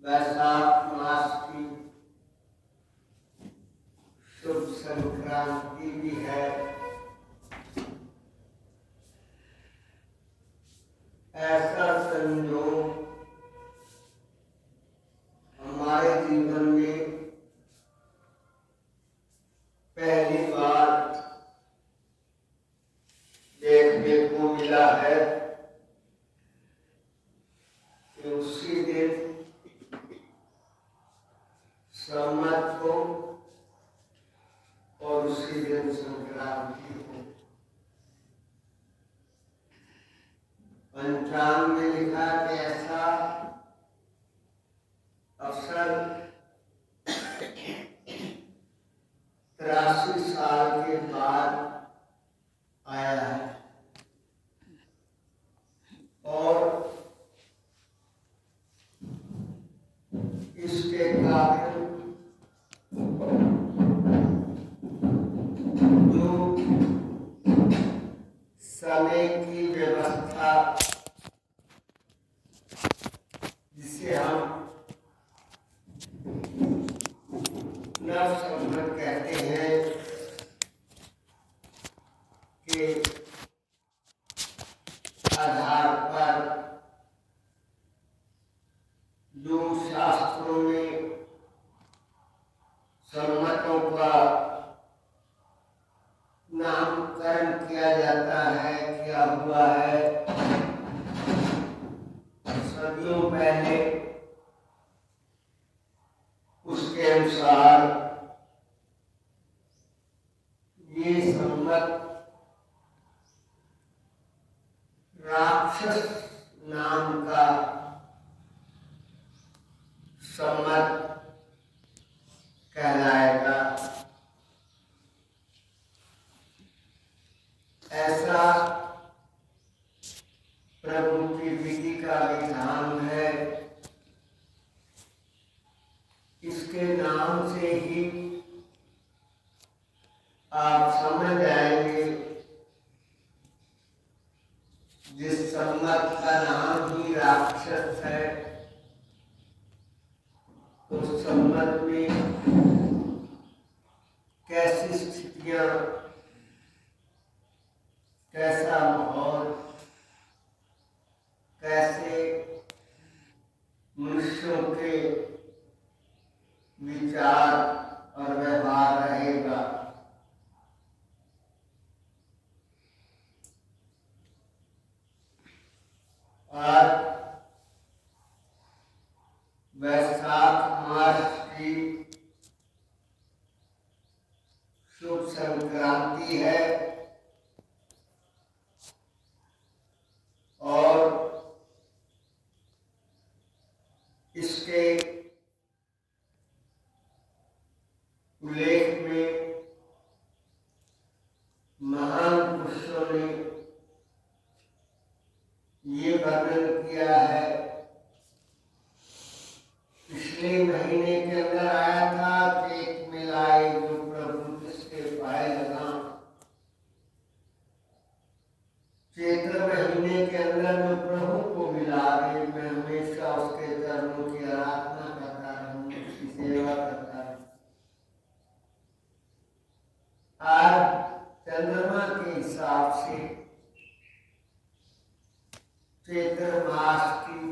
वैशाख मास की शुभ संक्रांति भी है। ऐसा संयोग हमारे जीवन में पहली बार देखने को मिला है कि उसी दिन संवत हो और उसी दिन संक्रांति हो। पंचांग में लिखा कि ऐसा अवसर 83 साल के बाद आया है और इसके कारण जो समय की व्यवस्था जिसे हम नव संवत कहते हैं के आधार पर जो शास्त्रों में संवतों का नामकरण किया जाता है, किया हुआ है। सदियों पहले उसके अनुसार ये संवत राक्षस नाम का संवत कहलाएगा। ऐसा प्रभु की विधि का विधान है। इसके नाम से ही आप समझ जाएंगे, जिस संवत का नाम ही राक्षस है, उस संवत में कैसी स्थितियां, कैसा माहौल, कैसे मनुष्यों के विचार और व्यवहार रहेगा। आज वैशाख मास की शुभ संक्रांति है और इसके उल्लेख में महान पुरुषों ने ये वर्णन किया है। पिछले महीने के अंदर आया था कि एक मिलाई जो प्रभु जिसके पाए लगा। चैत्र महीने के अंदर जो प्रभु को मिला है, मैं हमेशा उसके चरणों की आराधना करता रहूं, उसकी सेवा करता रहूं। आज चंद्रमा के हिसाब से चैत्र मास की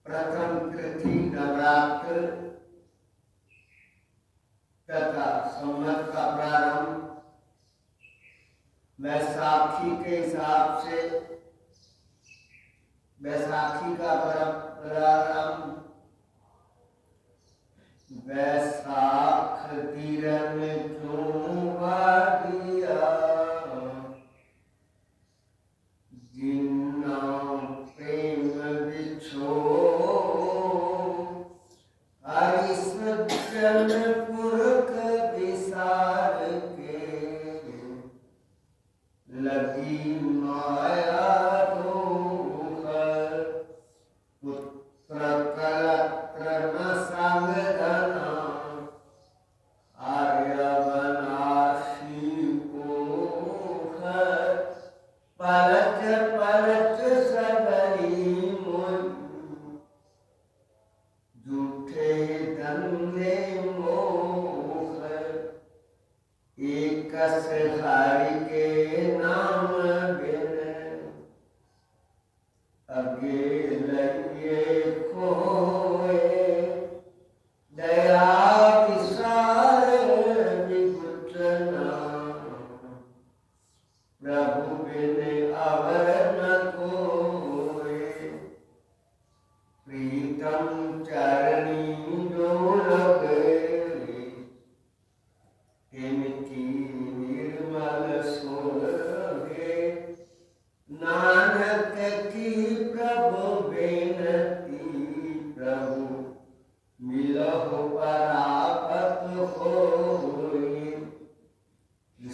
प्रथम तिथि नवरात्र तथा संवत का प्रारंभ वैशाखी के हिसाब से वैशाखी का प्रारंभ वैशाख तीरन क्यों वादिया जिन्ना प्रेम बिछो हरि सज्जन पुरख विसार के लगी माया पुत्र कलत्र न संग धना आर्य बनाशी अगे लगे खोए दया विसार विपुतना प्रभु बिन अवर न कोए प्रीतम चरणी जो लगे इनकी निर्मल सोहे नानक की प्रभु बेनती प्रभु मिलहु परापत होई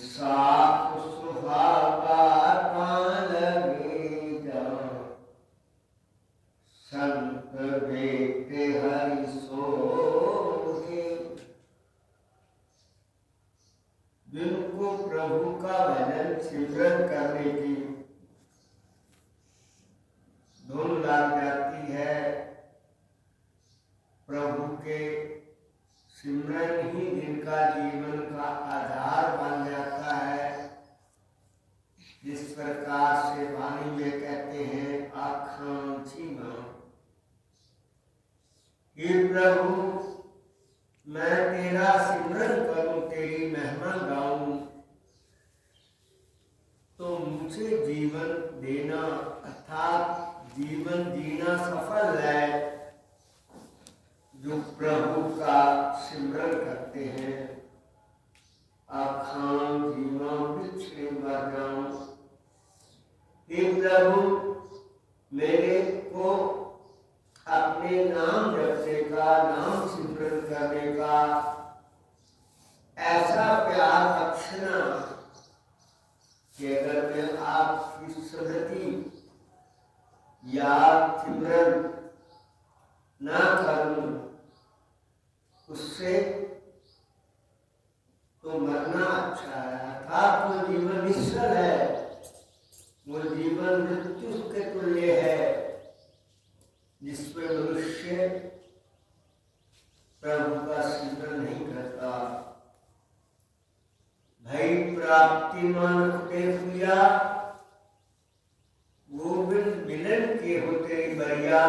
साख सुहागा कान लगे जान संत देखते हरि सोहे। जिनको प्रभु का भजन सिमरन करने की धुन लग जाती है, प्रभु के सिमरन ही जिनका जीवन का आधार बन जाता है, जिस प्रकार से वाणी में कहते हैं आकांक्षी मां, हे प्रभु मैं तेरा सिमरन करूं, तेरी महिमा गाऊं, तो मुझे जीवन देना अर्थात जीवन जीना सफल है। जो प्रभु का सिमरन करते हैं आखां जीवा बिछड़े मर जाऊं। हे प्रभु मेरे को अपने नाम जपने का, नाम सिमरन करने का ऐसा प्यार बख्शना कि अगर मैं आपकी स्मृति याद सिमरन ना करूं उससे तो मरना अच्छा है, अर्थात वो जीवन निश्चल है, वो जीवन मृत्यु के तुल्य है, जिसमें मनुष्य प्रभु का सिमरन नहीं करता। भई प्राप्ति मान किया गोविंद मिलन के होते बढ़िया,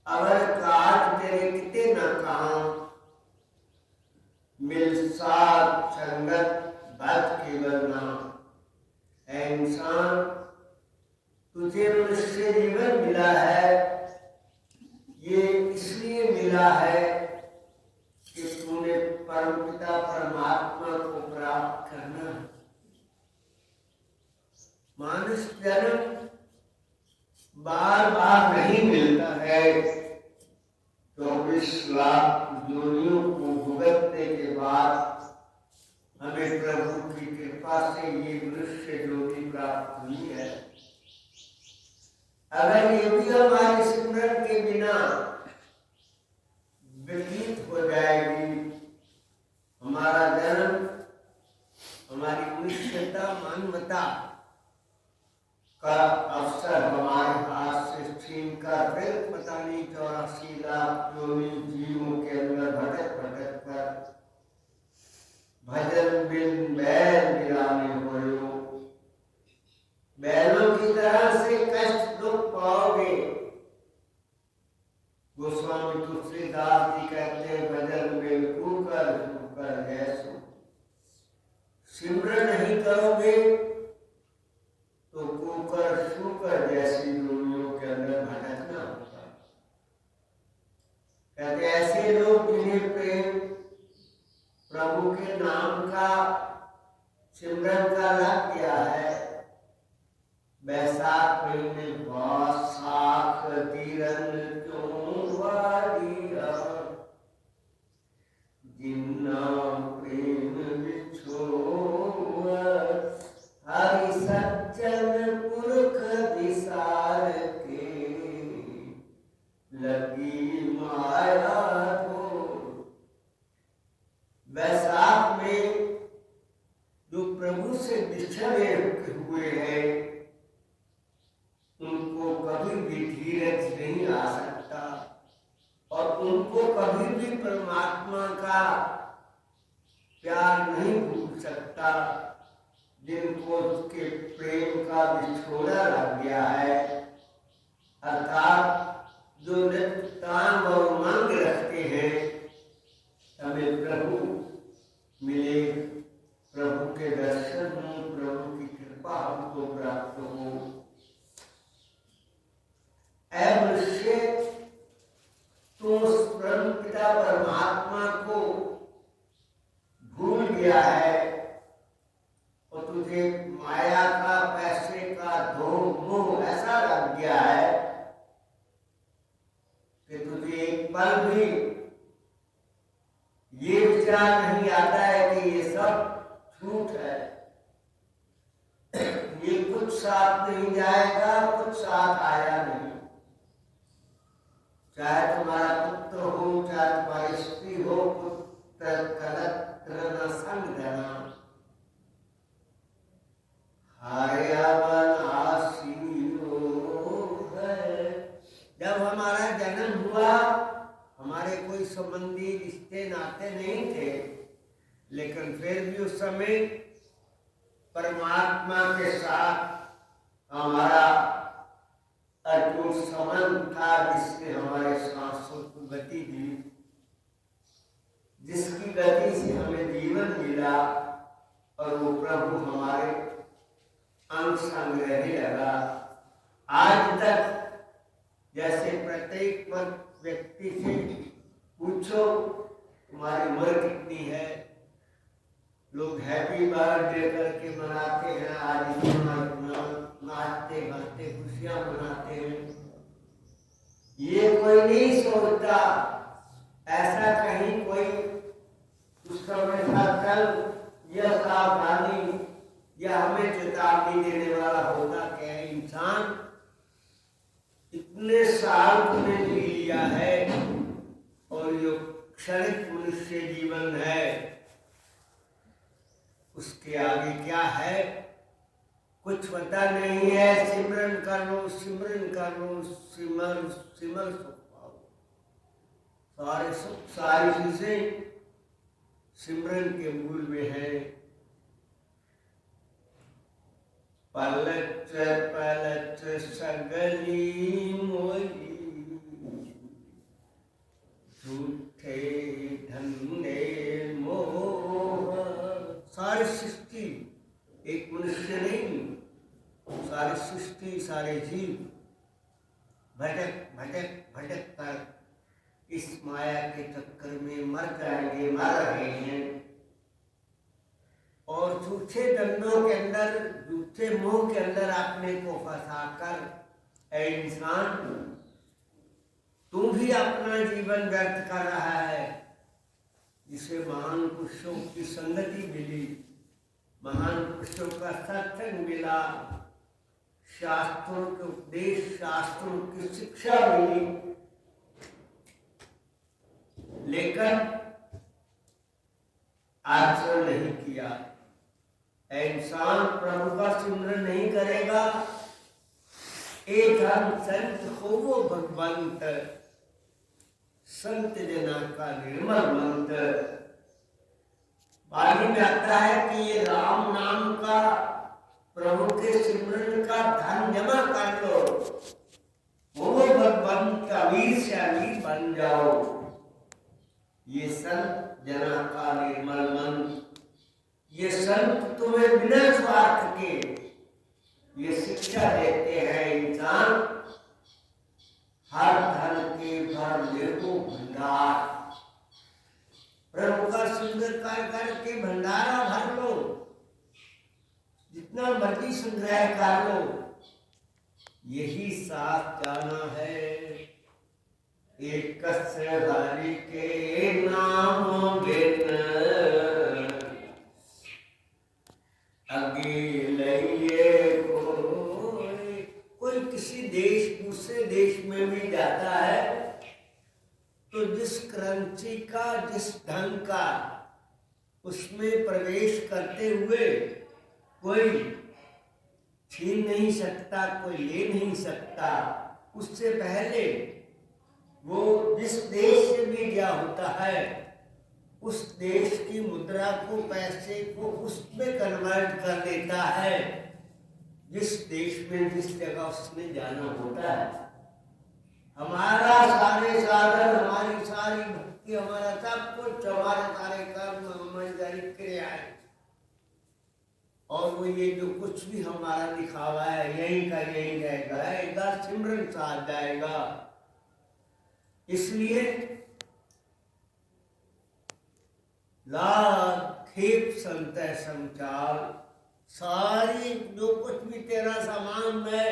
अवर काज तेरे किते न कहा, मिल साथ संगत बात केवल ना। इंसान तुझे मनुष्य जीवन मिला है, ये इसलिए मिला है कि तूने परमपिता परमात्मा को प्राप्त करना। मानस जन्म बार बार नहीं मिलता है, 24 लाख योनियों को भुगतने के बाद हमें प्रभु की कृपा से ये मनुष्य ज्योति प्राप्त हुई है। अगर ये भी हमारे सिमरन के बिना व्यतीत हो जाएगी, हमारा जन्म, हमारी मनुष्यता मानवता का अवसर हमारे हाथ से छीन कर फिर पता नहीं 84 लाख योनि जीवों के अंदर भटक भटक कर भजन बिन बैल बिराने होयो, बैलों की तरह से कष्ट दुख पाओगे। गोस्वामी तुलसीदास जी कहते हैं भजन बिन कुकर कुकर जैसो, सिमरन नहीं करोगे तो कुकर शुकर जैसी दुनियों के अंदर भटकना होगा। कहते ऐसे लोग जिन्हें प्रेम प्रभु के नाम का सिमरन का लग गया है, बैसाख महीने साख तीरन क्यों वारिया, जिन्ना प्रेम बिछोआ हरि सज्जन पुरख दिसार के, लगी माया को। वैसाख में जो प्रभु से बिछड़े हुए हैं उनको कभी भी धीरज नहीं आ सकता और उनको कभी भी परमात्मा का प्यार नहीं भूल सकता। जिनको उसके प्रेम का बिछोड़ा लग गया है अर्थात जो नित्य काम और उमंग रखते हैं, हमें प्रभु मिले, प्रभु के दर्शन हो, प्रभु की कृपा हमको प्राप्त हो। ऐ मनुष्य, तू उस परम पिता परमात्मा को भूल गया है और तुझे माया का, पैसे का मोह ऐसा लग गया है कि तुझे एक पल भी ये विचार नहीं आता है कि ये सब झूठ है, ये कुछ साथ नहीं जाएगा, कुछ साथ आया नहीं। चाहे तुम्हारा पुत्र हो, चाहे तुम्हारी स्त्री हो, पुत्र कलत्र न संग देना, हार्यावन आसीनो है। जब हमारा जन्म हुआ, हमारे कोई संबंधी रिश्ते नाते नहीं थे, लेकिन फिर भी उस समय परमात्मा के साथ हमारा अटूट संबंध था, जिसने हमारे सांसों को गति दी, जिसकी गति से हमें जीवन मिला, और वो प्रभु हमारे अंग संग रहने लगा। आज तक जैसे प्रत्येक व्यक्ति से पूछो तुम्हारी उम्र कितनी है, लोग हैप्पी बर्थडे करके मनाते हैं, आज नाचते गाते खुशियां मनाते हैं। ये कोई नहीं सोचता, ऐसा कहीं कोई उस समय था कल यह सावधानी या हमें चेतावनी देने वाला होता कि इंसान इतने साल तुमने जी लिया है और जो क्षणिक मनुष्य जीवन है उसके आगे क्या है कुछ पता नहीं है। सिमरन कर लो, सिमरन कर लो, सिमर सिमर सुख पाओ। सारे सुख, सारी चीजें सिमरन के मूल में है। पलच पलच सगली मोई, झूठे धंधे मोह। सारी सृष्टि, एक मनुष्य नहीं, सारी सृष्टि, सारे जीव भटक भटक भटक कर इस माया के चक्कर में मर जाएंगे, मर रहे हैं। और झूठे धंधों के अंदर, झूठे मोह के अंदर अपने को फंसाकर ऐ इंसान तू भी अपना जीवन व्यर्थ कर रहा है। जिसे महान पुरुषों की संगति मिली, महान पुरुषों का सत्संग मिला, शास्त्रों के उपदेश, शास्त्रों की शिक्षा मिली, लेकिन आचरण नहीं किया। इंसान प्रभु का सिमरन नहीं करेगा। एक हम संत होवो भगवंत, संत जना का निर्मल मंत्र। वाणी में आता है कि ये राम नाम का, प्रभु के सिमरन का धन जमा कर लो, वो भगवंत अमीर से अमीर बन जाओ। ये संत जना का निर्मल मंत्र, ये संत तुम्हें बिना स्वार्थ के ये शिक्षा देते हैं। इंसान हर धन के भर देखो भंडार, प्रभु का सुंदर कार्य करके भंडारा भर लो, जितना मर्जी संग्रह कर लो। यही साथ जाना है। एक हरि के नाम बिन कोई किसी देश, दूसरे देश में भी जाता है तो जिस करेंसी का, जिस धन का उसमें प्रवेश करते हुए कोई छीन नहीं सकता, कोई ले नहीं सकता। उससे पहले वो जिस देश से भी गया होता है उस देश की मुद्रा को, पैसे को उसमें कन्वर्ट कर देता है, जिस देश में, जिस जगह उसने जाना होता है। हमारा सारे साधन, हमारी सारी भक्ति, हमारा सब कुछ, हमारे सारे कर्म, हमारी सारी क्रियाएं, और वो ये जो कुछ भी हमारा दिखावा है यही का यही रहेगा, एक बार सिमरन साथ जाएगा। इसलिए लाख खेप संत संचार, सारी जो कुछ भी तेरा सामान है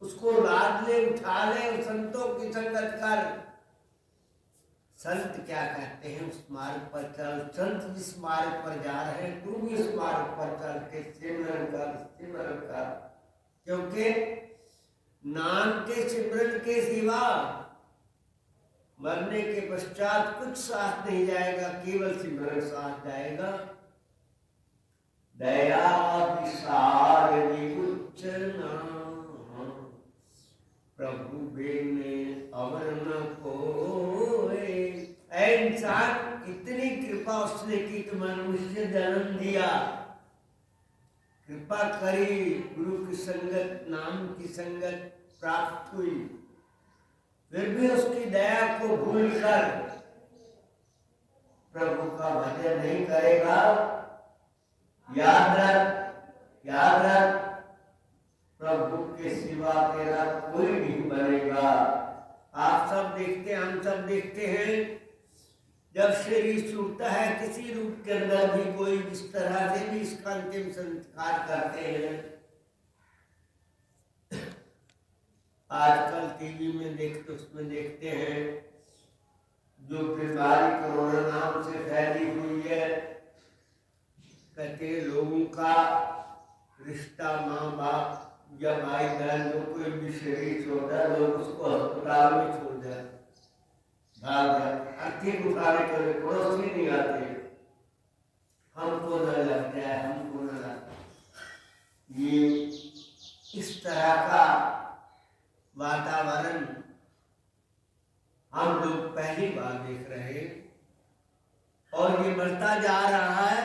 उसको लाद ले, उठा ले और संतों की संगत कर। संत क्या कहते हैं, उस मार्ग पर चल। संत जिस मार्ग पर जा रहे हैं तू भी उस मार्ग पर चल के सिमरन कर, सिमरन कर। क्योंकि नाम के सिमरन के सिवा मरने के पश्चात कुछ साथ नहीं जाएगा, केवल सिमरन साथ जाएगा। दया विसार विगुच नाम, प्रभु बेने अवर न कोय। इंसान इतनी कृपा उसने की तो मनुष्य जन्म दिया, कृपा करी, गुरु की संगत, नाम की संगत प्राप्त हुई, फिर भी उसकी दया को भूलकर प्रभु का भजन नहीं करेगा। याद रख, याद रख, प्रभु के सिवा तेरा कोई नहीं बनेगा। आप सब देखते हैं, हम सब देखते हैं, जब शरीर छूटता है किसी रूप के अंदर भी कोई जिस तरह से भी इसका अंतिम संस्कार करते हैं। आजकल टीवी में देखते, उसमें देखते हैं जो बीमारी कोरोना नाम से फैली हुई है, कहते लोगों का रिश्ता, माँ बाप या भाई बहन जो कोई भी शरीर छोड़ता है, लोग उसको अस्पताल में छोड़ जाते, भाग जाते, आर्थिक उठाने के लिए पड़ोसी नहीं आते, हमको न लगता है, हमको न लगता। ये इस तरह का वातावरण हम लोग पहली बार देख रहे हैं, और ये बढ़ता जा रहा है।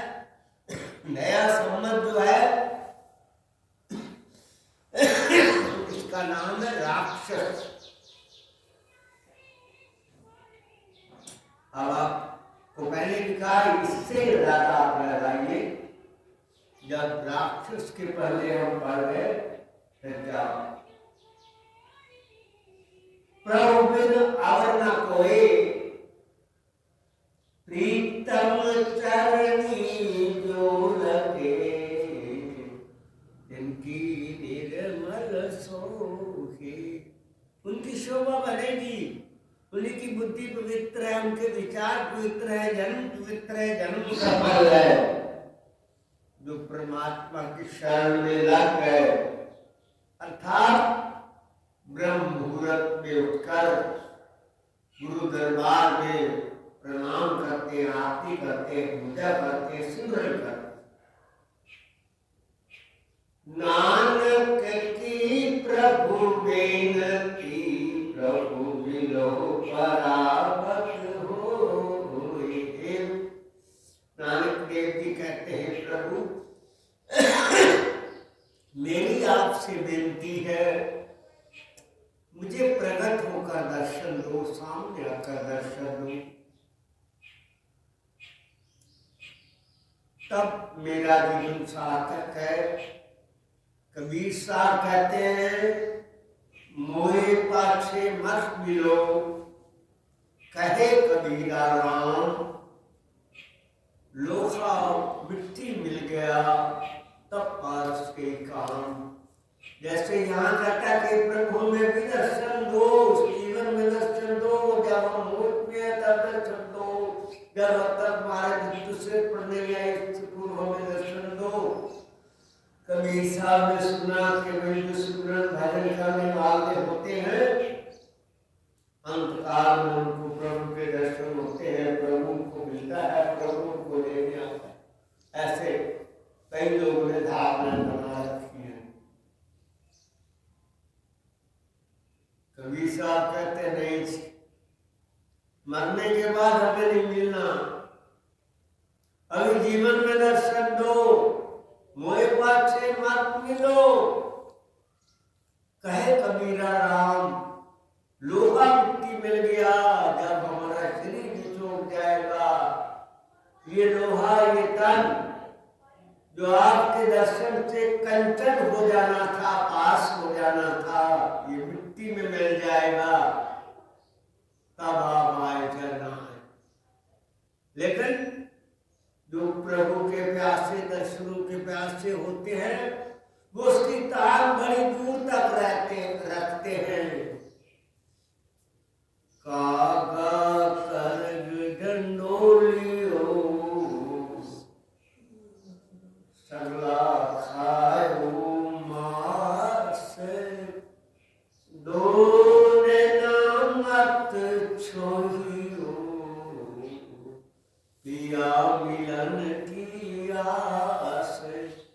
नया संबंध जो है इसका नाम है राक्षस। अब आपको पहले लिखा, इससे ज्यादा आप लगाइए, जब राक्षस के पहले हम पढ़ गए फिर क्या, प्रभु बिन अवर न कोई, प्रीतम चरणी जो लगे, जिनकी निर्मल सोहे। उनकी शोभा बढ़ेगी, उनकी बुद्धि पवित्र है, उनके विचार पवित्र है, जन्म पवित्र है, जन्म सफल है। जो परमात्मा की शरण में लग गए, अर्थात ब्रह्म मुहूर्त में उठकर गुरु दरबार में प्रणाम करते, आरती करते, पूजा करते, सिमरन करते। नानक की प्रभु बेनती, प्रभु बिलो परागत होए। नानक देव जी कहते हैं, प्रभु मेरी आपसे बेनती है, मुझे प्रकट होकर दर्शन दो, सामने आकर दर्शन दो, तब मेरा जीवन सार्थक है। कबीर साहब कहते हैं, मोए पाछे मत मिलो, कहे कबीरा राम, लोहा मिट्टी मिल गया तब पारस के काम। जैसे यहाँ कहता है कि प्रभु में भी दर्शन दो, जीवन में दर्शन दो, जब हम मोट में तब दर्शन दो, जब तक हमारे दूसरे पढ़ने आए पूर्व में दर्शन दो। कबीर साहब ने सुना कि वे जो सिमरन भजन करने वाले होते हैं, अंतकाल में उनको प्रभु के दर्शन होते हैं, प्रभु को मिलता है, प्रभु को लेने आता है। ऐसे कई लोगों ने धारणा बना रखी है। कबीर साहब कहते नहीं, मरने के बाद हमें नहीं मिलना, अभी जीवन में दर्शन दो, मोए पाछे मत मिलो, कहे कबीरा राम, लोहा मिट्टी मिल गया, जब हमारा शरीर निचोड़ जाएगा, ये लोहा, ये तन जो आपके दर्शन से कंचन हो जाना था, पास हो जाना था, ये मिट्टी में मिल जाएगा, तब आप आए चलना है। लेकिन जो प्रभु के प्यासे, दर्शनों के प्यासे होते हैं, वो उसकी ताक बड़ी दूर तक रखते हैं। कागा करग डंडोलियो, सगला खायो मास, दोने मत छोहियो, पिया मिलन की आस।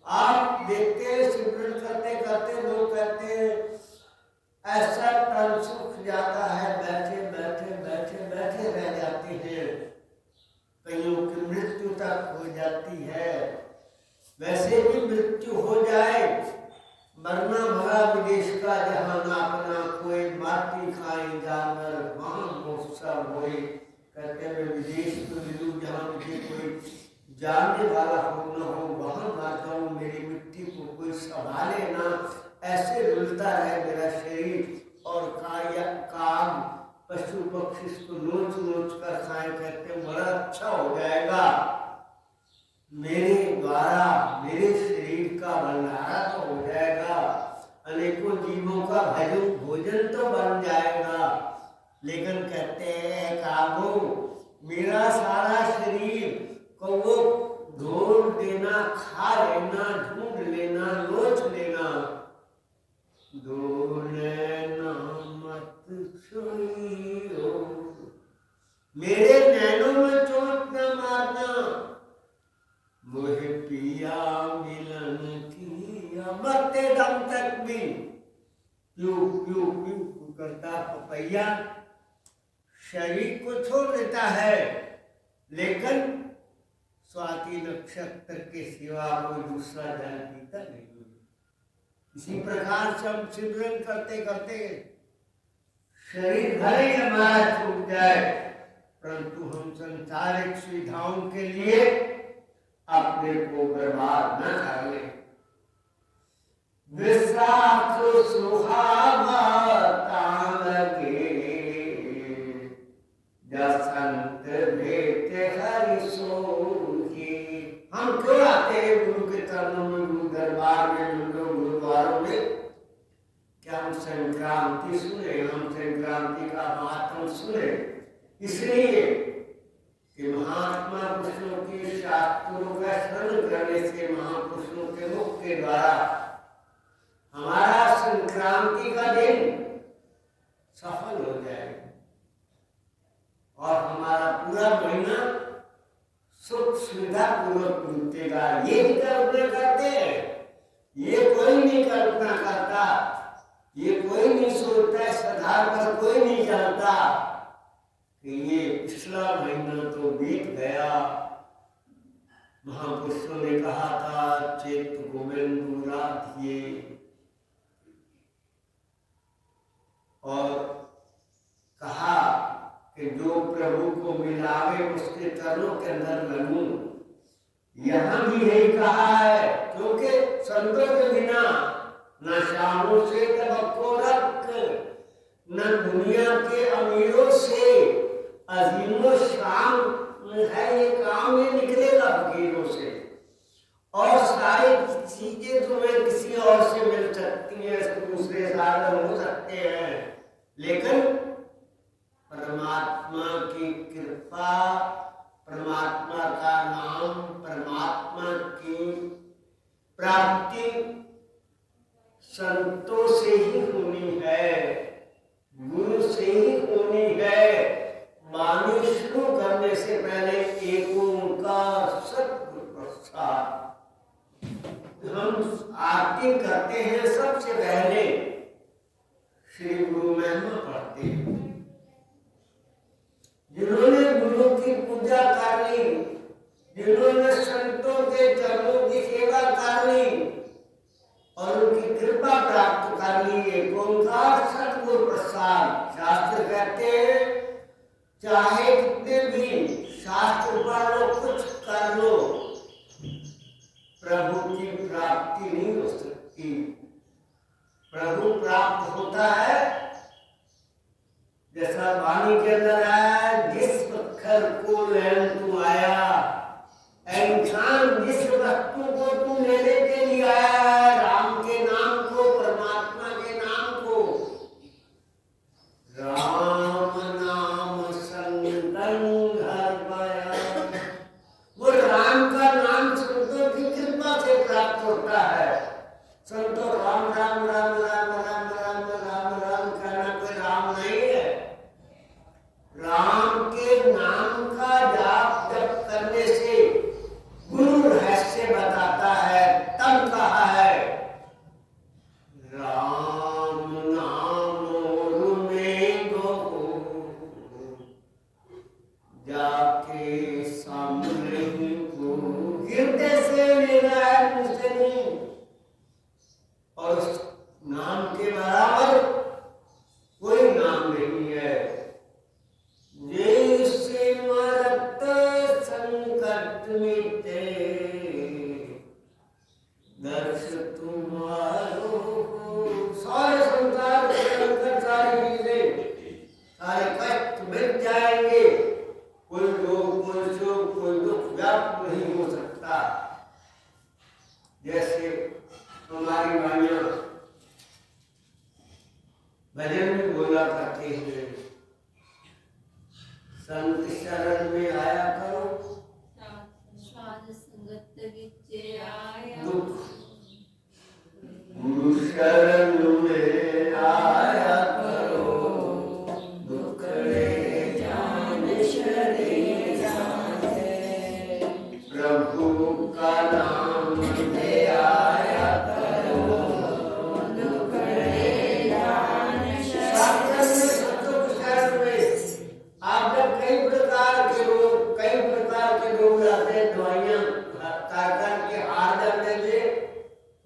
आप देखते सिमरन करते करते लोग कहते हैं ऐसा तन सूख जाता है, बैठे बैठे बैठे बैठे रह जाते हैं, कईयों की मृत्यु तक हो जाती है। वैसे भी मृत्यु हो जाए, मरना भरा विदेश का जहां अपना, कोई माटी खाए जानवर वहां महोत्सव होए। कहते हैं विदेश को मिलूं जहां मुझे कोई जानने वाला हो न हो, वहां मर जाऊं, मेरी मिट्टी को कोई संभाले ना, ऐसे रुलता रहे मेरा शरीर और काम पशु पक्षी इसको नोच नोच कर खाए। कहते हैं बड़ा अच्छा हो जाएगा, मेरे द्वारा मेरे शरीर का भंडारा तो हो जाएगा, अनेकों जीवों का भोजन तो बन जाएगा। लेकिन कहते हैं कागो, मेरा सारा शरीर को वो ढोल देना, खा लेना, ढूंढ लेना, नोच लेना, डोलेना मत छोड़ियो, मेरे नैनों में चोट न मारना, मुझे पिया मिलन किया, मरते दम तक भी प्यू प्यू प्यू करता पपैया शरीर को छोड़ देता है, लेकिन स्वाति नक्षत्र के सिवा कोई दूसरा जल पीता नहीं। इसी प्रकार से हम सिमरन करते करते शरीर भले ही हमारा छूट जाए, परंतु हम संसारिक सुविधाओं के लिए अपने को बर्बाद न कर ले। विश्वास सुहावा तालगे, जसंत भेट हरि सोही। हम क्यों आते हैं गुरु के चरणों में, गुरु दरबार में, गुरुद्वारों में? क्या हम संक्रांति सुने, हम संक्रांति का महात्म सुने? इसलिए कि महात्मा पुरुषों की शास्त्रों का श्रवण करने से, महापुरुषों के मुख के द्वारा हमारा संक्रांति का दिन सफल हो जाएगा और हमारा पूरा महीना सुख सुविधा पूर्वक बीतेगा। ये भी कल्पना करते हैं, ये कोई नहीं कल्पना करता, ये कोई नहीं सोचता, इस आधार पर कोई नहीं जानता कि ये पिछला महीना तो बीत गया। महापुरुषों ने कहा था चेत गोविंद राधिये, और कहा कि जो प्रभु को मिलावे उसके चरणों के अंदर लगूं। यहां भी यही कहा है, क्योंकि संतों के बिना न शामों से तबक्को रख, न दुनिया के अमीरों से अजीमो शाम है, ये काम में निकलेगा फकीरों से। और सारी चीजें तुम्हें किसी और से मिल सकती हैं, दूसरे साधन हो सकते हैं, लेकिन परमात्मा की कृपा, परमात्मा का नाम, परमात्मा की प्राप्ति संतों से ही होनी है, गुरु से ही होनी है। वाणी शुरू करने से पहले एक ओंकार सतगुरु प्रसाद, हम आरती करते हैं सबसे पहले श्री गुरु महिमा पढ़ते हैं। जिन्होंने गुरु की पूजा कर ली, जिन्होंने संतों के चरणों की सेवा कर ली और उनकी कृपा प्राप्त कर ली, एक ओंकार सतगुरु प्रसाद कहते हैं चाहे कितने भी शास्त्र पढ़ लो, कुछ कर लो, प्रभु की प्राप्ति नहीं हो सकती। प्रभु प्राप्त होता है जैसा वाणी के अंदर आया, जिस पत्थर को लेन तू आया, इंसान जिस वस्तु को तू लेने के लिए आया, राम के नाम को, परमात्मा के नाम को, राम नाम संतन हर पाया, वो राम का नाम संतों की कृपा से प्राप्त होता है। संतो राम राम राम राम राम राम राम राम कहना कोई राम नहीं है। राम के नाम का जाप जप करने से गुरु रहस्य बताता है, तब कहा है राम नाम में दो जाके सामने को, हृदय से लेना है, मुझसे नहीं। और उस नाम के बराबर कोई नाम नहीं है। जैसे मरत संकट मिटे, दर्श तुम्हारो, सारे संसार के संकट, सारी चीजें, सारे कष्ट मिट जाएंगे। कोई रोग, कोई शोक, कोई दुख व्याप्त नहीं हो सकता। जैसे हमारी माइयां भजन में बोला करते हैं, संत शरण में आया करो, साध संगत विचे आया, दुख गुरु शरण में आया करो, दुखड़े जान शरे जाने, प्रभु का नाम ले आया करो, दुखड़े जान शरण में। आप जब कई प्रकार के रोग आते हैं, दवाइयाँ कारखान के हार जाते थे,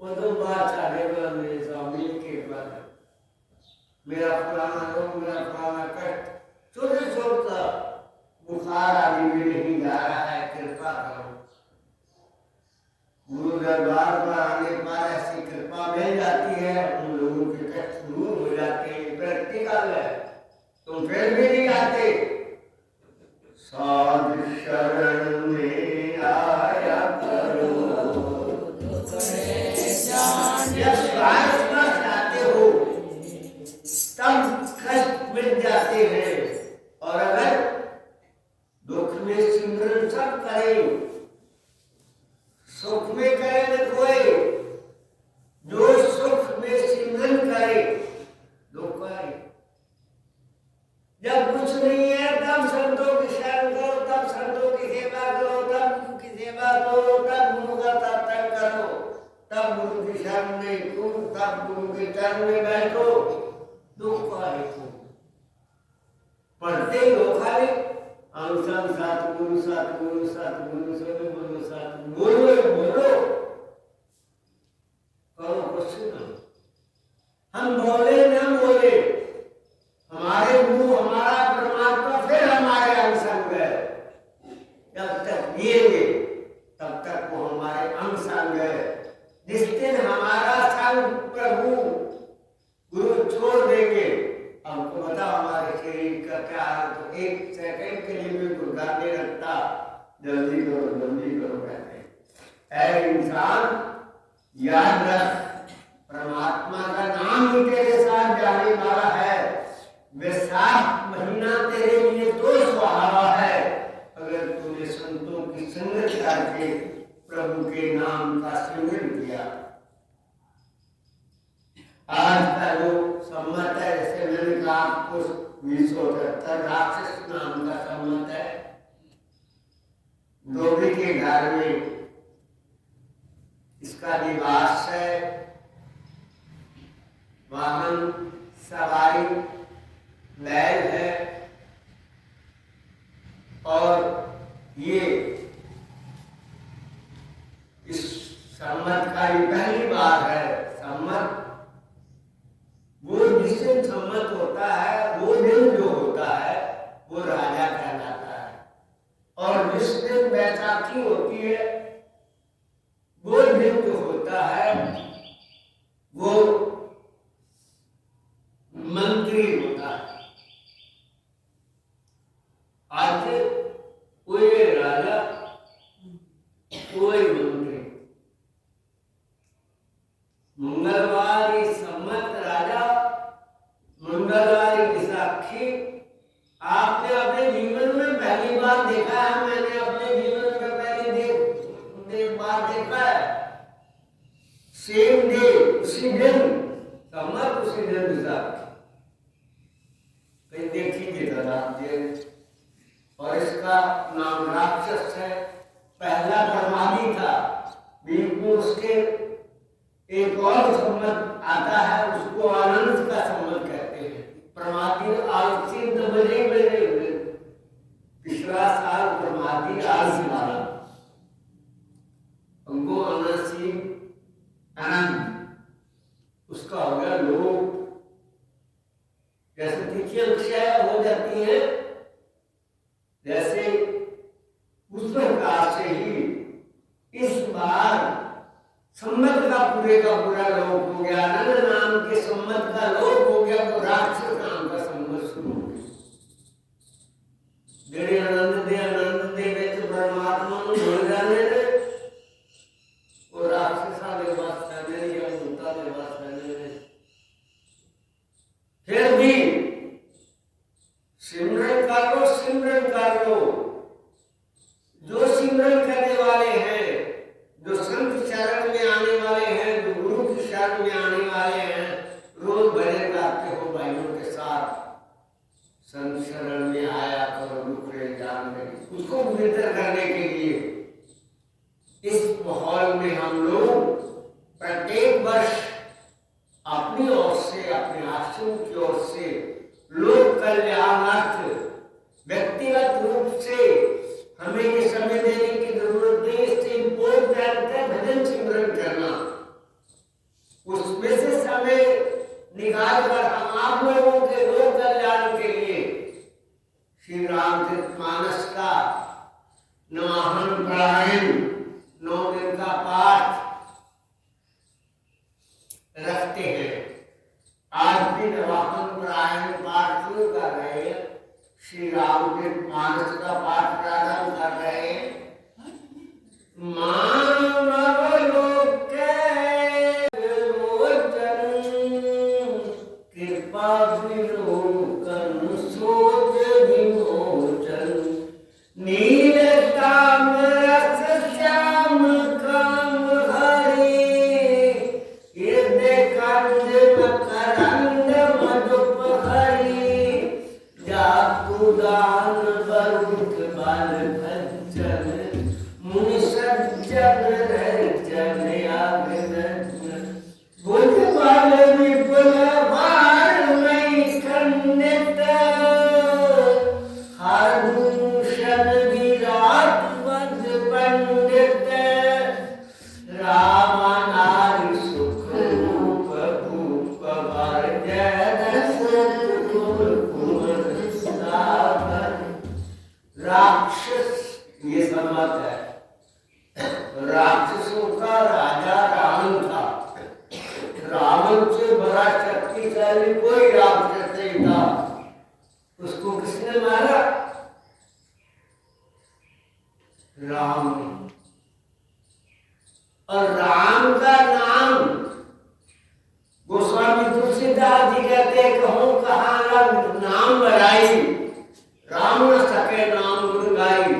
वो तो बात साढ़े पर मेरे स्वामी के बाद मेरा पुराना रोग, मेरा पुराना कष्ट, छोटे छोटा बुखार आदि में नहीं जा रहा है, कृपा करो। गुरु दरबार पर आने पर ऐसी कृपा मिल जाती है, उन लोगों के कष्ट दूर हो जाते हैं। प्रैक्टिकल है, तुम फिर भी नहीं आते। साध शरण में आया करो, जाते हो तब कष्ट मिट जाते हैं। और अगर दुख में सिमरन सब करें, सुख में करे न कोई, जो सुख में सिमरन करे दुख आए। जब कुछ नहीं है तब संतों की शरण करो, तब संतों की सेवा करो, तब गुरु की सेवा करो, तब गुरु का सत्संग करो, तब गुरु की शरण में कूद, तब गुरु के चरण में बैठो, दुख आए तो पढ़ते हो खाली अनुसंग सतगुरु सतगुरु सतगुरु सतगुरु सतगुरु बोलो करो कुछ ना। हम बोले न बोले, हमारे गुरु हमारा परमात्मा फिर हमारे अनुसंग है। जब तक जिएंगे तब तक वो हमारे अनुसंग है। जिस दिन हमारा संग प्रभु गुरु छोड़ देंगे, हमको बताओ हमारे शरीर का क्या हाल, तो एक सेकंड के लिए भी गुरगान नहीं रखता, जल्दी करो कहते हैं। ऐ इंसान याद रख, परमात्मा का नाम ही तेरे साथ जाने वाला है। वैशाख महीना तेरे लिए तो सुहावा है, अगर तूने संतों की संगत करके प्रभु के नाम का सिमरन किया। आज का जो सम्मत है, जैसे मैंने कहा आपको 2073 राक्षस नाम का सम्मत है। धोबी के घर में इसका निवास है, वाहन सवारी बैल है, और ये इस सम्मत का ये पहली बार है। सम्मत वो जिस दिन सम्मत होता है, वो दिन जो होता मंत्री होता है। आज कोई राजा कोई मंत्री, मंगलवारी सम्मत राजा, मंगलवारी विशाखी। आपने अपने जीवन में पहली बार देखा है, मैंने अपने जीवन में पहली बार देखा है। सेम डे, उसी दिन सम्मत, उसी दिन विशाखी। कहीं देखिए दादा ये, और इसका नाम राक्षस है। पहला प्रमादी था, बीच में उसके एक और सम्मत आता है, उसको आनंद का सम्मत कहते हैं। प्रमादी आलसी बजे बजे हुए, पिछला साल प्रमादी आलसी वाला, उनको अनासी आनंद, उसका हो गया लोग। जैसे तिथियां क्षय हो जाती है, जैसे उस प्रकार से ही इस बार सम्मत का पूरे का पूरा लोप हो गया। आनंद नाम के सम्मत का लोप हो गया, तो राक्षस नाम का सम्मत शुरू हो गया। जेड़े आनंद दे विच परमात्मा नूं भुल जाने ने, वो राक्षसां दे वस पैंदे ने या भूतां दे वस पैंदे ने। फिर भी सिमरन कर लो। जो सिमरन करने वाले हैं, जो संत शरण में आने वाले हैं, जो गुरु की शरण में आने वाले हैं, रोज भजन गाते हो भाइयों के साथ। संत शरण में आया करो, दुखड़े जान में, उसको बेहतर करने के लिए इस माहौल में हम लोग प्रत्येक वर्ष अपनी ओर से, अपने आश्रम की ओर से लोक कल्याणार्थ व्यक्तिगत रूप से हमें ये समय देने की जरूरत है। इससे इम्पोर्टेंट है भजन सिमरन करना। उसमें से समय निकाल कर हम आप लोगों के लोक कल्याण के लिए श्री रामचरितमानस का नवाहन पारायण 9 दिन का पाठ रखते हैं। आज भी नवाहन पारायण पाठ शुरू कर रहे हैं, श्री रामचरितमानस का पाठ प्रारंभ कर रहे हैं। मानव लोके लोचन कृपा विलोकन सोच विमोचन नील तामरस श्याम काम हरि हृदय कंद मकरंद मधुप हरि जातु दान बरुक बल भजन मुनि सज्जन रजन आग्रजन बुध बल विपुल भार मई खंडित हरभूषण विराट वज पंडित राम नारी सुख रूप भूप भर जय दशरथ कुल कुंवर सागर। राक्षस ये सम्मत है। राक्षसों का राजा रावण था। रावण से बड़ा शक्तिशाली कोई राक्षस नहीं था। उसको किसने मारा? राम ने। और राम का नाम गोस्वामी तुलसीदास जी कहते हैं, कहूं कहाँ नाम बढ़ाई, राम न सके नाम गुण गाई।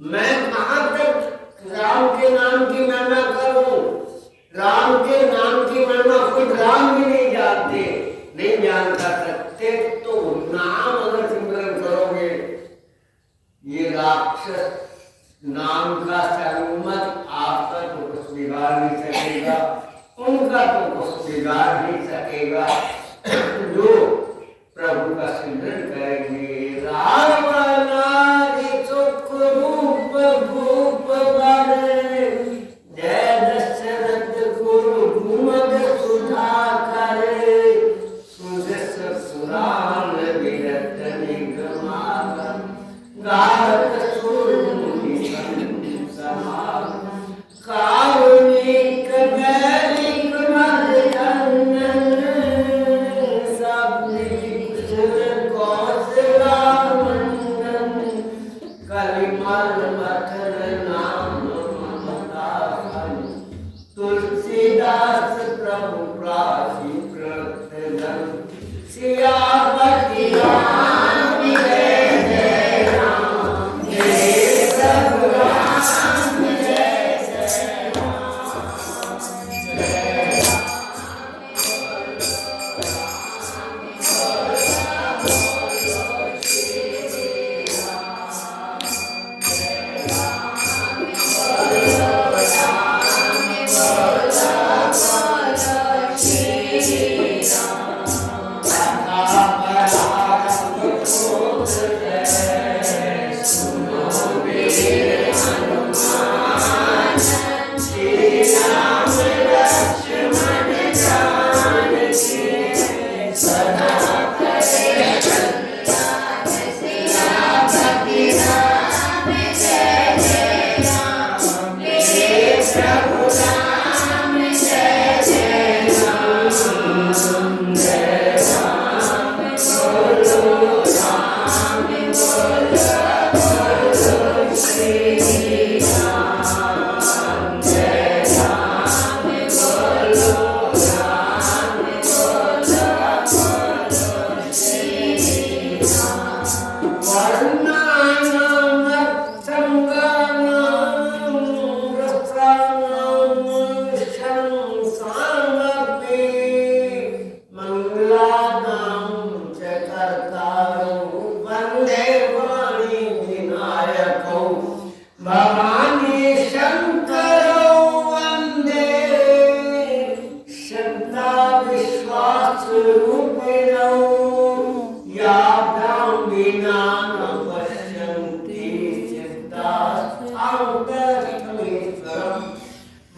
मैं कहां तक राम के नाम की महिमा करूं? राम के नाम की महिमा खुद राम भी नहीं जानते, नहीं जान कर सकते। तो नाम अगर सिमरन करोगे, ये राक्षस नाम का संगमत आपका तो कुछ बिगाड़ नहीं सकेगा, उनका तो कुछ बिगाड़ नहीं सकेगा। जो प्रभु का सिमरन करेंगे, राम नारी सुख रूप भूप वर जय दशरथ गुरु घुमद सुधा करे सुजस सुरान विरत निगमागम गारक सुर मुनि समागम कारुणिक वैदिक मद सब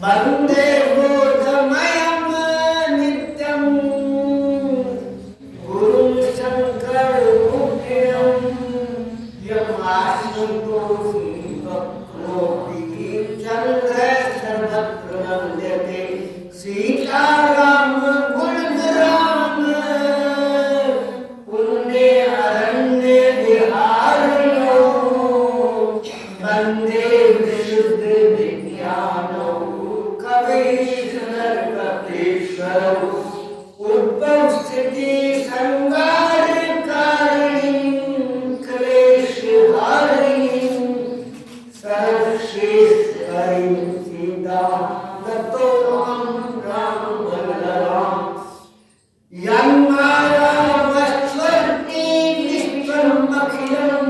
वन्दे बोधमयं नित्यं गुरुं शङ्करमुख्यं यमाश्नुतोषि वक्रोऽपि चन्द्रशर्वत्र वन्द्यते सीताराम गुणग्राम पुण्ये अरण्ये विहारिणो वन्दे विशुद्ध विज्ञानो उद्भव स्थिति संगार कारिणी क्लेश हारिणी सर्वश्रेष्ठ सीता ततो हम राम बलराम यन्माया वस्वर्ति विश्वम् अखिलं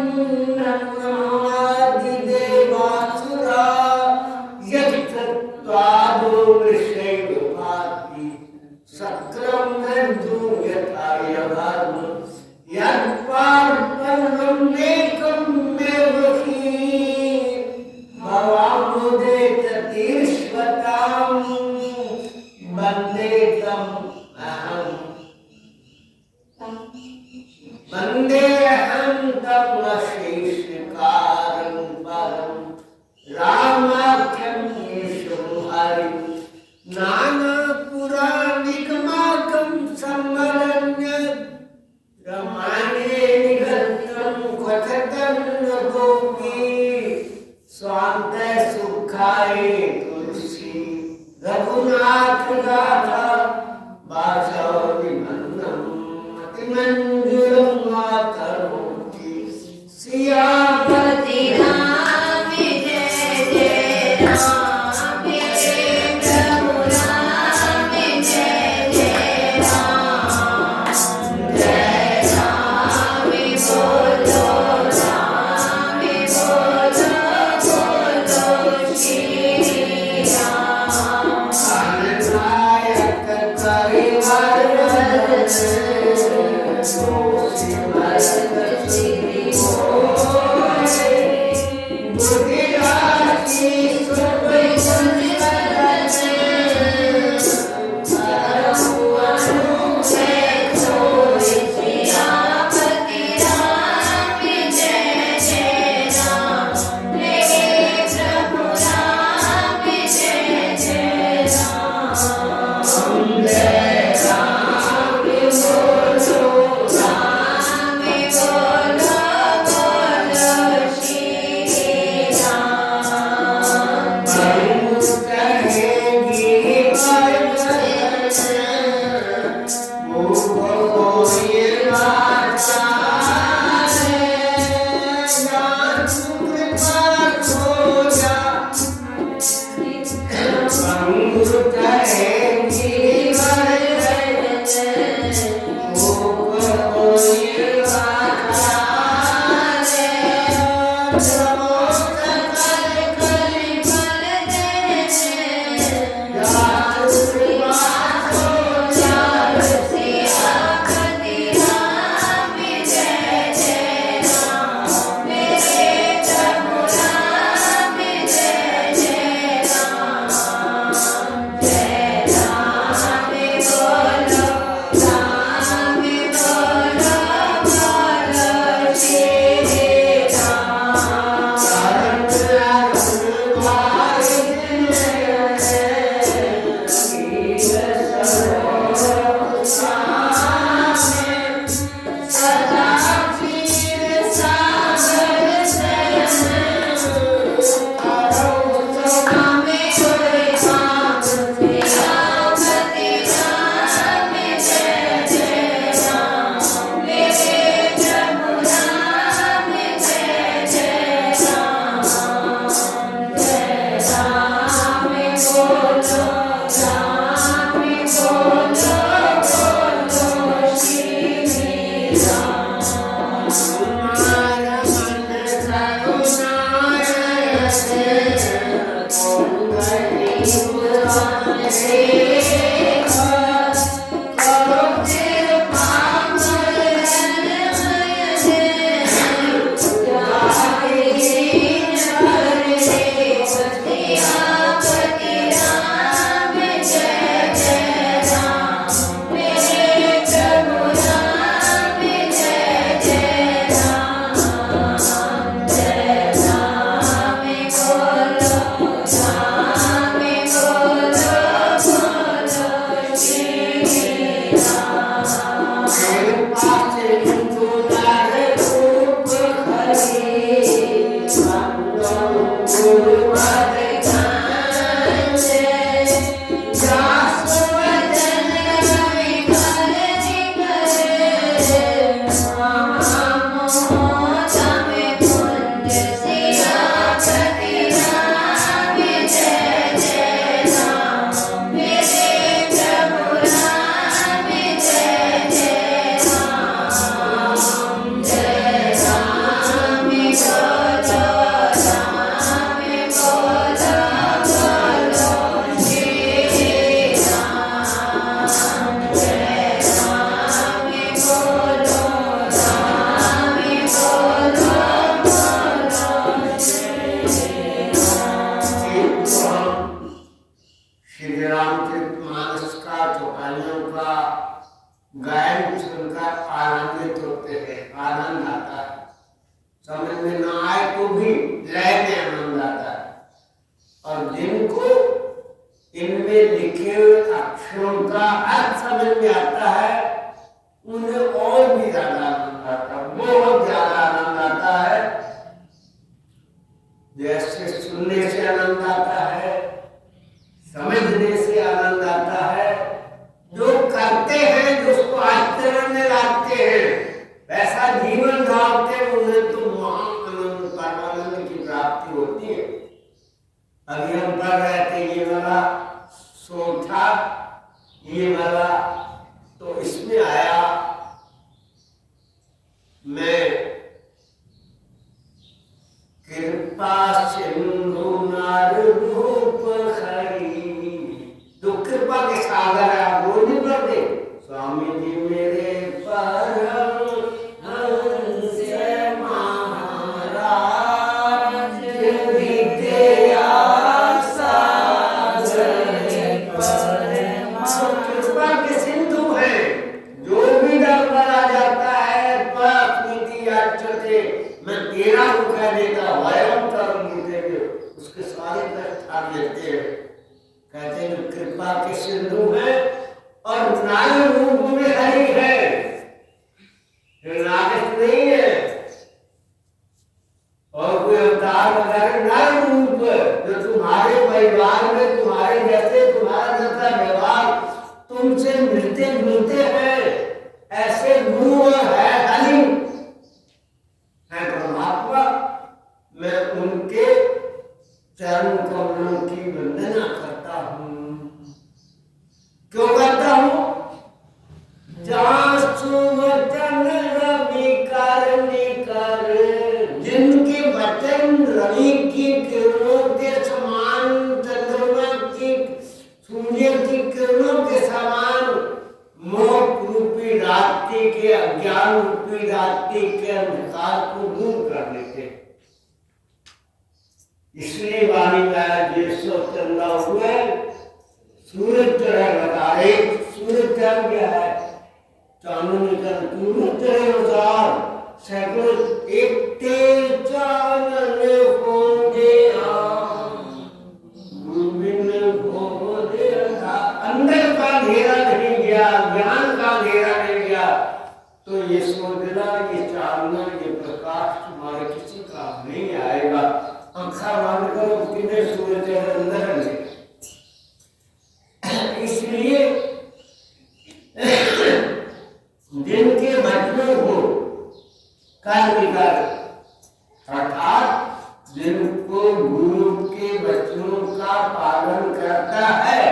नमादि देवासुरा यत्त्वादो वृषैर्भाति सक्लं नन्दु यथा यभाम यत्पार्पणमेकमेव हि भवामुदेत तीर्ष्वतां वन्दे तम् अहम् वन्देऽहं तम् अशेषकारं परं रामाख्यं येषु हरिं नानापुराणिकमाकं सम्मलन्य रमाणे निगन्तं क्वथतं न गोपी स्वान्ते सुखाय तुलसी रघुनाथ गाथा वासविमन्नं मतिमञ्जुलं मातरोति सियापति राम जय जय राम जय प्रभु राम जय जय राम जय राम बोलो श्री राम नायक परिवार श्री तो ये सूर्य उजला, ये चांदना, ये प्रकाश तुम्हारे किसी काम नहीं आएगा। आंखा बंद करो, कितने सूरज अंदर ले। इसलिए जिनके बच्चों को कार्मिकार अर्थात जिनको गुरु के वचनों का पालन करता है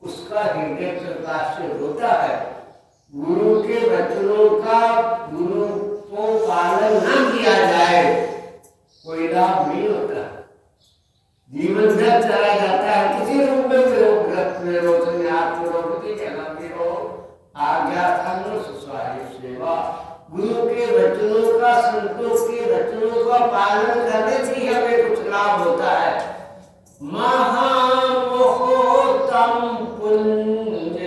उसका हृदय प्रकाश से होता है। गुरु के वचनों का गुरु को पालन न किया जाए कोई लाभ नहीं होता, जीवन व्यर्थ चला जाता है। किसी रूप में व्रत में रोचने आप रोकती जगह में हो आज्ञा थानो सुसारी सेवा। गुरु के वचनों का, संतों के वचनों का पालन करने से हमें कुछ लाभ होता है। महामोहतम पुण्य,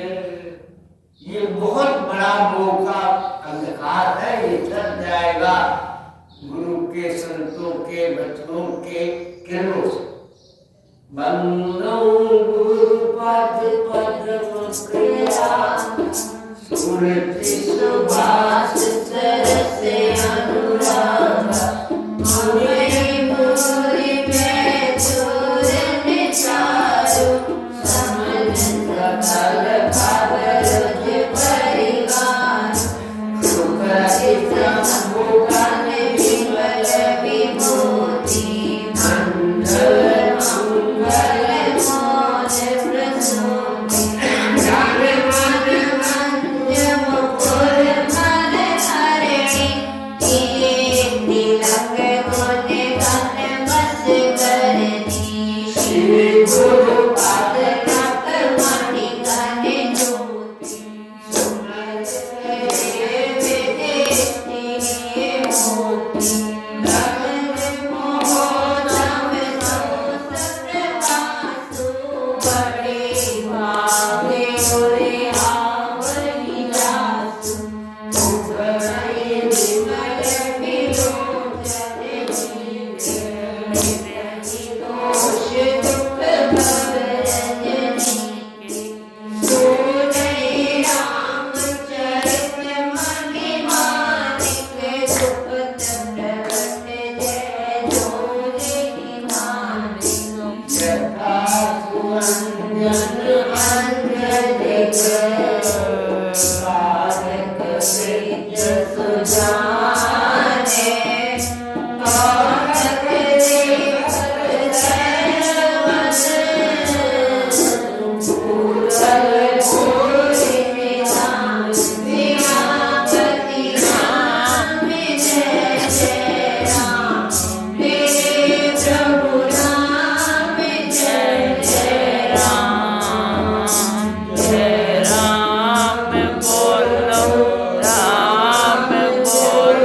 ये बहुत बड़ा मौका अंधकार है, ये छट जाएगा गुरु के, संतों के वचनों के किरणों से। बंदो गुरु पद पद्म प्रिया, सुरति सुभाष सरस अनुराग, मुनि मुनि में चूर निचारु, समन सकल भागरज परिवार, सुखदित मुखन विमल विभूति, मंगल मंगल मोद प्रसूति, जाने मन मंज मुकुर मन हरिणी, किए तिलक गुण गण बस करनी, श्री गुरु पाद रख मणि गण ज्योति, सुमन विदेशिनी मोती, रमण मोहनम सौसप्रभासु, बड़े भागे उरे आवरी जासु, मुखमय विमल विलोचन नीके, दोष दुख भवरंजनी, सुनहि रामचरित महिमानिक, सुपथ प्रगट जय जोनि मानिक, यथा सुअंजन अंजलिक, साधक सिद्ध सुजाने, पाठक देखत दयावन, भूतल भूरि निधान, सियापति राम जय जय राम, मेरे प्रभु राम जय जय राम, जय राम बोलो, राम बोलो।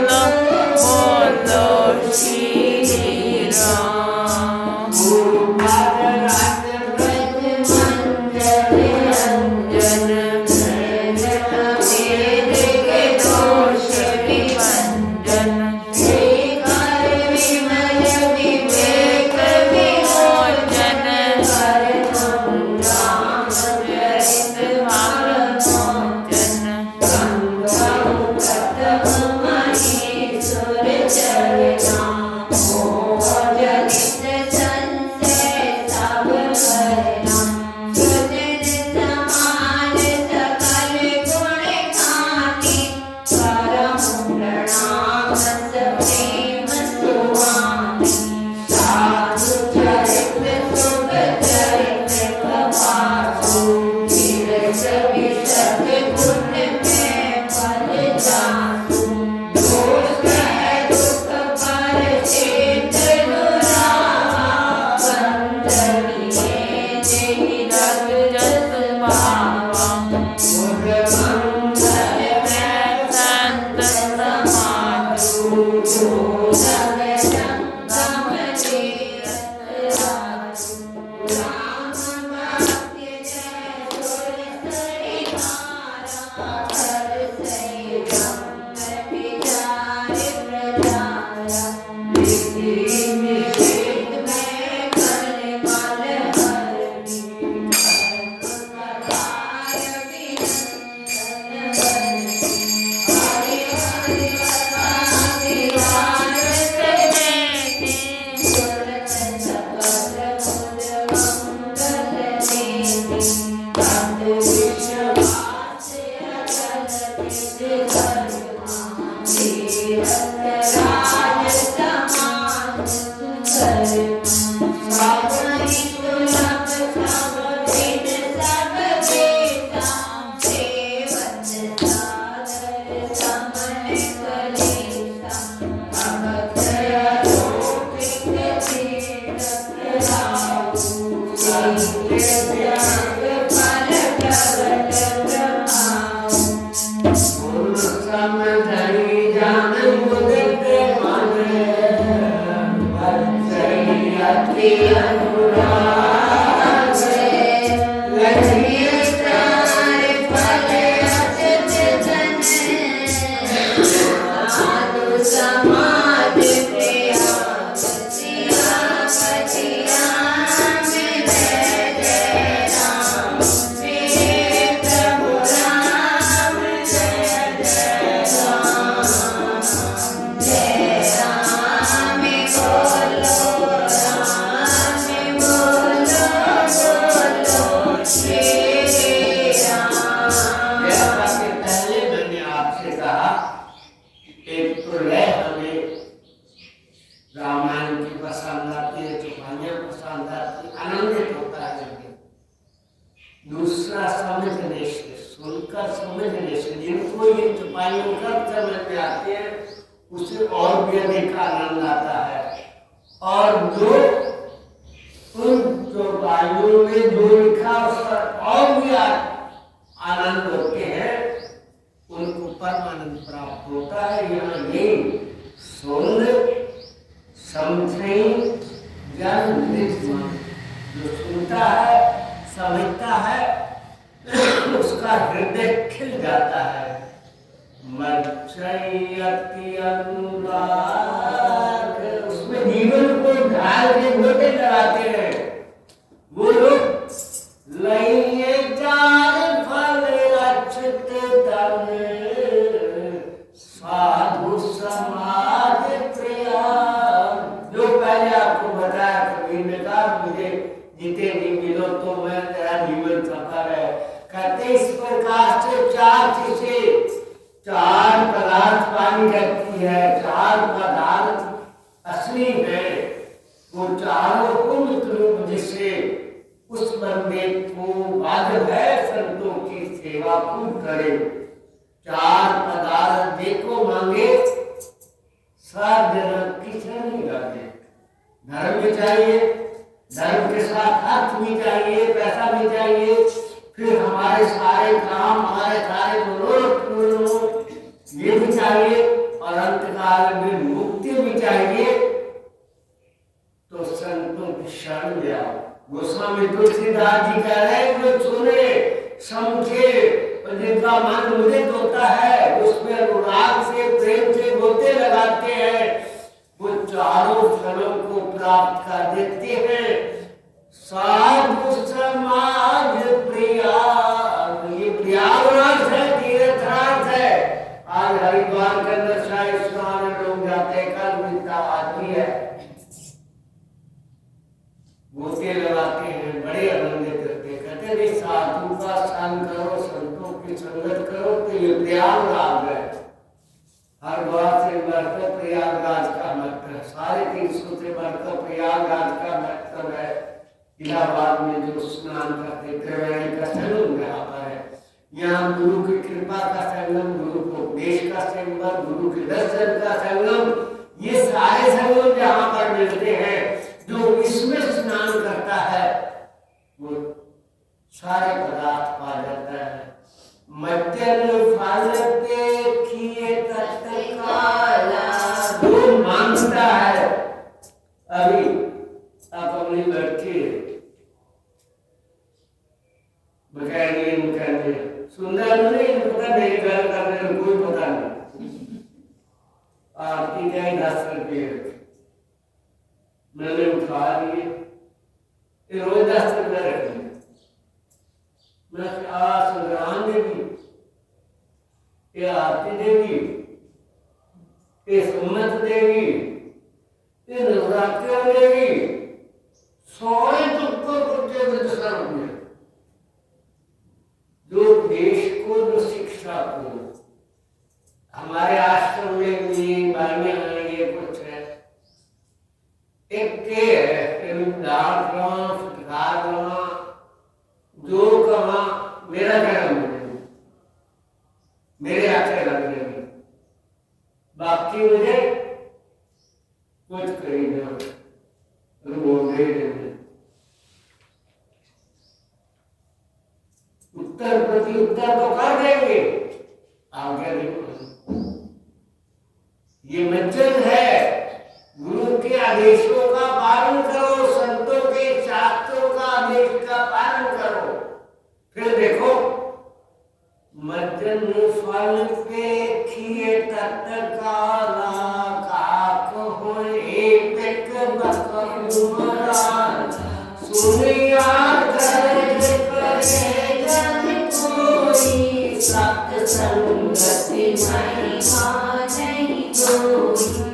दूसरा समझने से, सुनकर समझने से, जिनको ये चौपाइयों कब समझ में आते हैं उसे और भी अधिक आनंद आता है। और जो उन चौपाइयों में जो लिखा उसका और भी आनंद होते हैं उनको परमानंद प्राप्त होता है। यहाँ नहीं सुन समझे जो सुनता है समझता है उसका हृदय खिल जाता है। मच्चयति अनुराग, उसमें जीवन को ढाल के गोटे लगाते हैं वो लोग। लइए चार फल अच्युत तन साधु समाज प्रिया। जो पहले आपको बताया कबीर ने कहा मुझे जीते नहीं मिलो तो मैं तेरा जीवन सफल है। कहते इस प्रकार से चार चीजें, चार पदार्थ पानी करती है, चार पदार्थ असली है, वो चारों पूर्ण रूप जिससे उस बंदे को वाजिब है संतों की सेवा पूर्ण करे। चार पदार्थ देखो मांगे सब जन्म किसे नहीं करते। धर्म भी चाहिए, धर्म के साथ अर्थ भी चाहिए, पैसा भी चाहिए, फिर हमारे सारे काम, हमारे सारे मनोरथ ये भी चाहिए, और अंतकाल में मुक्ति भी चाहिए। तो संतों की शरण ले आओ। गोस्वामी तुलसीदास जी कह रहे हैं जो सुने समझे और जिनका मन मुदित होता है उसमें अनुराग से प्रेम से गोते लगाते हैं वो चारों फलों को प्राप्त कर देते हैं। साधु समाज प्रिया, ये प्रयागराज है, तीर्थराज है। आज हरिद्वार के अंदर शाही स्नान लोग जाते हैं, कल मिलता आदमी है गोते लगाते हैं, बड़े आनंदित करते। कहते हैं साधु का संग करो, संतों की संगत करो तो ये प्रयागराज है। हरिद्वार से बढ़कर प्रयागराज का महत्व है, सारे 300 से बढ़कर प्रयागराज का महत्व है। इलाहाबाद में जो स्नान करते त्रिवेणी का संगम यहाँ पर है। यहाँ गुरु की कृपा का संगम, गुरु को उपदेश का संगम, गुरु के दर्शन का संगम, ये सारे संगम जहाँ पर मिलते हैं। जो इसमें स्नान करता है वो सारे पदार्थ पा जाता है। मज्जन फल देखिए तत्काला, जो मांगता है। अभी आप अपनी बैठिए बकायदे करने सुंदर नहीं पता नहीं घर करने कोई पता नहीं। आपकी क्या 10 रुपये मैंने उठा लिए, रोज 10 रुपये रख लिए। मैं संग्राम देवी, ये आरती देवी, ये सुन्नत देवी, ये नवरात्र देवी, सोए तुमको कुत्ते में दशा होंगे। जो देश को, जो शिक्षा को, हमारे आश्रम में भी दाल कमा, सत्कार कमा, जो कमा मेरा जन्म है, मेरे आके लग जाएगी, बाकी मुझे कुछ कहीं ना बोले देंगे। उत्तर प्रति उत्तर तो कर देंगे, आगे देखो ये मज्जन है। गुरु के आदेशों का पालन करो, संतों के शास्त्रों का आदेश का पालन करो, फिर देखो मज्जन फल के खिए तत्त काला काक होए पेट बकरुमरा सुनिया दर्द करे जन कोई सत संगति महिमा नहीं कोई।